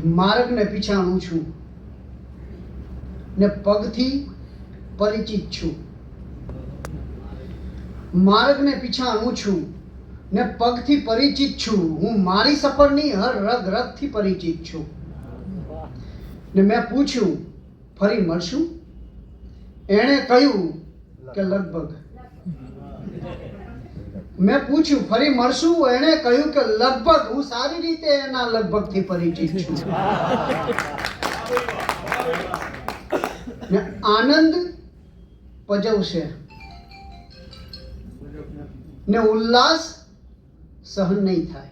માર્ગને પીછાણું છું ને પગથી પરિચિત છું. માર્ગને પીછાણું છું ને પગથી પરિચિત છું. હું મારી સફરની હર રગ રગથી પરિચિત છું. ને મેં પૂછ્યું, ફરી મળશું? એણે કહ્યું કે લગભગ. મેં પૂછ્યું, ફરી મળશું? એણે કહ્યું કે લગભગ. હું સારી રીતે એના લગભગથી પરિચિત છું. ને આનંદ પજવશે ને ઉલ્લાસ સહન નહીં થાય.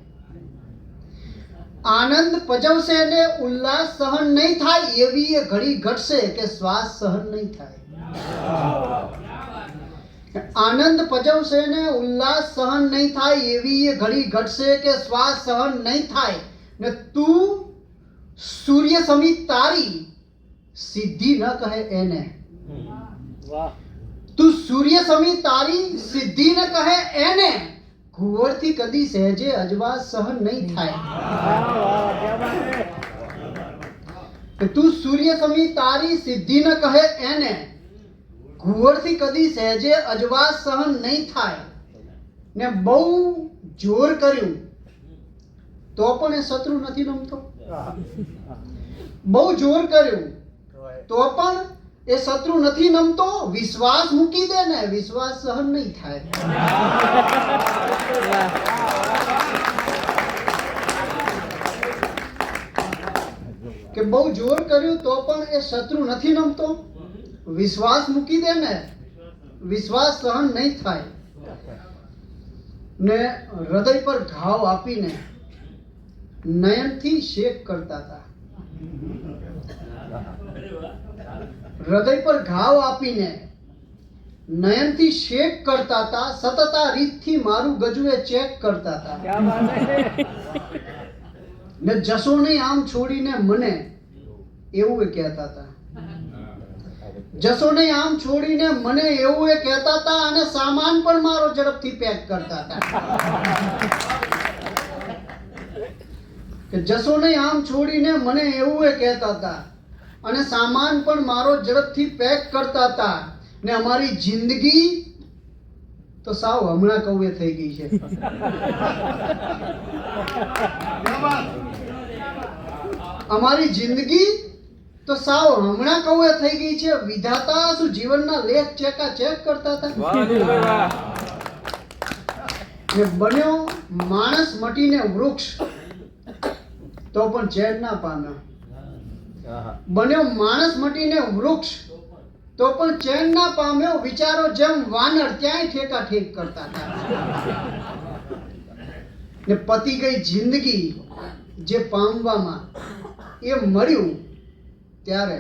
આનંદ પજવશે ને ઉલ્લાસ સહન નહીં થાય એવી એ ઘડી ઘટશે કે શ્વાસ સહન નહીં થાય. આનંદ પજવશે ને ઉલ્લાસ સહન નહીં થાય એવી એ ઘડી ઘટશે કે શ્વાસ સહન નહીં થાય. ને તું સૂર્ય સમી તારી સિદ્ધિ ન કહે એને. તું સૂર્ય સમી તારી સિદ્ધિ ન કહે એને. ઘુવડથી કદી સહેજે અજવાસ સહન નહીં થાય. તું સૂર્ય સમી તારી સિદ્ધિ ન કહે એને. ઘુવડથી કદી સહેજે અજવાસ સહન નહીં થાય. ને બહુ જોર કર્યું તો પણ એ શત્રુ નથી નમતો. બહુ જોર કર્યું તો પણ એ શત્રુ નથી નમતો. વિશ્વાસ મૂકી દે ને, વિશ્વાસ સહન નહીં થાય. કે બહુ જોર કર્યું તો પણ એ શત્રુ નથી નમતો. વિશ્વાસ મૂકી દે ને, વિશ્વાસ સહન નહીં થાય. ને હૃદય પર ઘાવ આપીને નયનથી શેક કરતા હતા. હૃદય પર ઘાવ આપીને નયનથી શેક કરતા હતા. સતત આ રીતથી મારું ગજુએ ચેક કરતા હતા. ને જશો નહીં આમ છોડીને મને, એવું એ કહેતા હતા. જશો નહીં આમ છોડીને મને, એવું એ કહેતા હતા. અને સામાન પણ મારો ઝડપથી પેક કરતા હતા. કે જશો નહીં આમ છોડીને મને, એવું એ કહેતા હતા. અને સામાન પણ મારો ઝડપથી પેક કરતા હતા. ને અમારી જિંદગી તો સાવ હમણાં કૌએ થઈ ગઈ છે. અમારી જિંદગી તો સાવ હમણાં કૌએ થઈ ગઈ છે. વિધાતા શું જીવનના લેખ ચેકા ચેક કરતા હતા. ને બન્યો માણસ મટીને વૃક્ષ તો પણ ચેન ના પામ્યો. બન્યો માણસ મટીને વૃક્ષ તો પણ ચેન ના પામ્યો. વિચારો જેમ વાનર ત્યાંય ઠેકા ઠેક કરતા હતા. ને પતી ગઈ જિંદગી જે પામવામાં એ મળ્યું ત્યારે.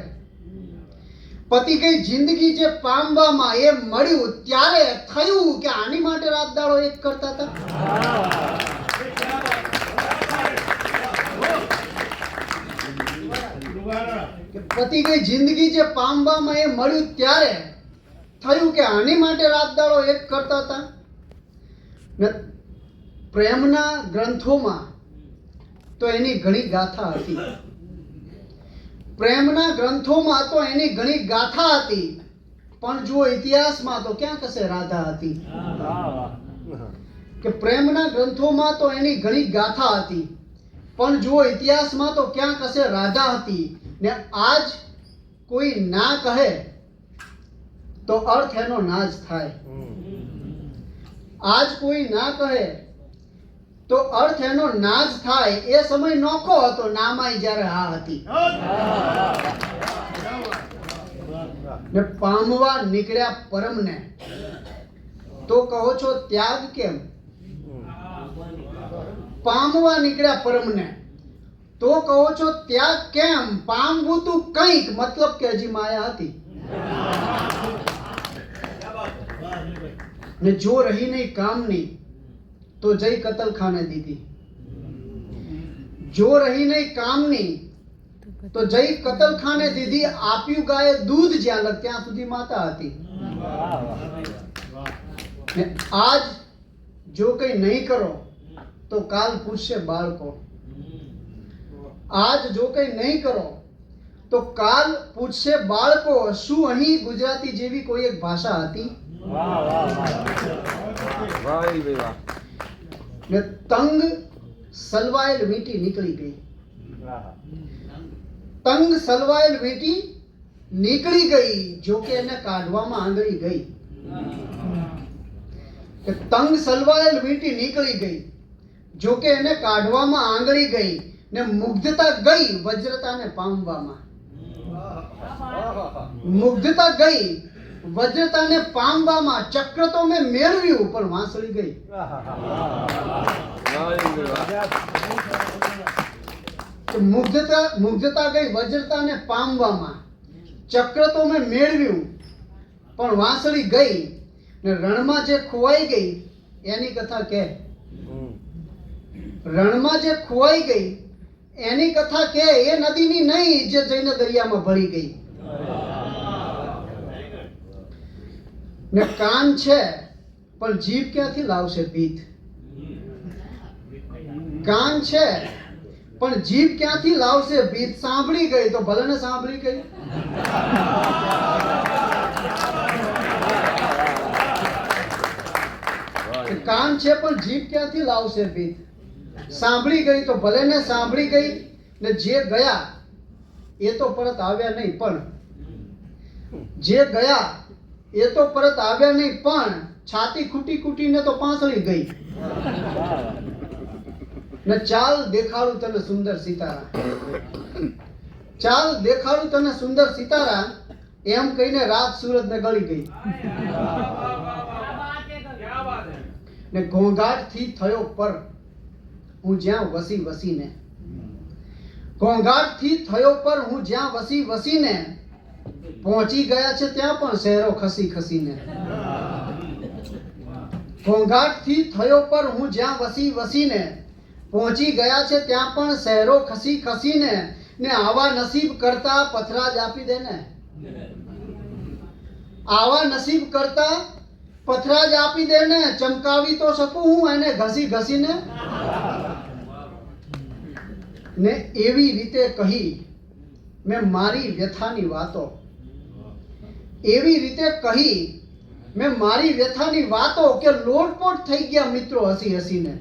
પતી ગઈ જિંદગી જે પામવામાં એ મળ્યું ત્યારે થયું કે આની માટે રાત દાડો એક કરતા હતા. પતી ગઈ જિંદગી જે પામવામાં એ મળ્યું ત્યારે થયું કે આની માટે રાત દાડો એક કરતા હતા. પ્રેમના ગ્રંથોમાં તો એની ઘણી ગાથા હતી. પ્રેમના ગ્રંથોમાં તો એની ઘણી ગાથા હતી. પણ જુઓ ઇતિહાસમાં તો ક્યાં કશે રાધા હતી. કે પ્રેમના ગ્રંથોમાં તો એની ઘણી ગાથા હતી. પણ જુઓ ઇતિહાસમાં તો ક્યાં કશે રાધા હતી. ને આજ કોઈ ના કહે તો અર્થ એનો ના જ થાય. આજ કોઈ ના કહે તો અર્થ એનો ના જ થાય. એ સમય નોખો હતો, નામાય જ્યારે હા હતી. ને પામવા નીકળ્યા પરમને તો કહો છો ત્યાગ કેમ. પામવા નીકળ્યા પરમને તો કહો છો ત્યાગ કેમ. પામવું તું કંઈક, મતલબ કે હજી માયા હતી. ને જો રહી નહીં કામની તો જઈ કતલખાને દીધી. જો રહી નહીં કામની તો જઈ કતલખાને દીધી. આપ્યું ગાયે દૂધ જ્યાં લગ ત્યાં સુધી માતા હતી. ને આજ જો કઈ નહીં કરો તો કાલ પૂછશે બાળકો. આજ જો કંઈ નહીં કરો તો કાલ પૂછશે બાળકો શું અહીં ગુજરાતી જેવી કોઈ એક ભાષા હતી? ને તંગ સલવાયેલ વીંટી નીકળી ગઈ. તંગ સલવાયેલ વીંટી નીકળી ગઈ, જો કે એને કાઢવામાં આંગળી ગઈ. કે તંગ સલવાયેલ વીંટી નીકળી ગઈ, જો કે એને કાઢવામાં આંગળી ગઈ, ને મુગ્ધતા ગઈ વજ્રતાને પામવામાં. મુગ્ધતા ગઈ વજ્રતાને પામવામાં. ચક્ર તો મેં મેળવ્યું પણ વાંસળી ગઈ. મુગ્ધતા ગઈ વજ્રતાને પામવામાં. ચક્ર તો મેં મેળવ્યું પણ વાંસળી ગઈ. ને રણમાં જે ખોવાઈ ગઈ એની કથા કે. રણમાં જે ખોવાઈ ગઈ એની કથા કે. એ નદીની નહીં જે જઈને દરિયામાં ભળી ગઈ. ને કાન છે પણ જીભ ક્યાંથી લાવશે ભીત? કાન છે પણ જીભ ક્યાંથી લાવશે ભીત? સાંભળી ગઈ તો ભલે ને સાંભળી ગઈ. કાન છે પણ જીભ ક્યાંથી લાવશે ભીત? સાંભળી ગઈ તો ભલે ને સાંભળી ગઈ. ને જે ગયા એ તો પરત આવ્યા નહીં, પણ જે ગયા એ તો પરત આવ્યા નહીં, પણ છાતી ખૂટી ખૂટીને તો પાંસળી ગઈ. ને ચાલ દેખાડું તને સુંદર સિતારા. ચાલ દેખાડું તને સુંદર સિતારા એમ કહીને રાત સુરતને ગળી ગઈ. ને ઘોંઘાટથી થયો પર હું જ્યાં વસી વસીને. ઘોંઘાટથી થયો પર હું જ્યાં વસી વસીને. પહોંચી ગયા છે ત્યાં પણ શહેરો ખસી ખસીને. ઘોંઘાટથી થયો પર હું જ્યાં વસી વસીને. પહોંચી ગયા છે ત્યાં પણ શહેરો ખસી ખસીને. ને આવા નસીબ કરતા પથરાજ આપી દે ને. આવા નસીબ કરતા પથરાજ આપી દે ને. ચમકાવી તો શકું હું એને ઘસી ઘસીને. ને એવી રીતે કહી મેં મારી વ્યથાની વાતો. એવી રીતે કહી મેં મારી વ્યથાની વાતો કે લોટપોટ થઈ ગયા મિત્રો હસી હસીને.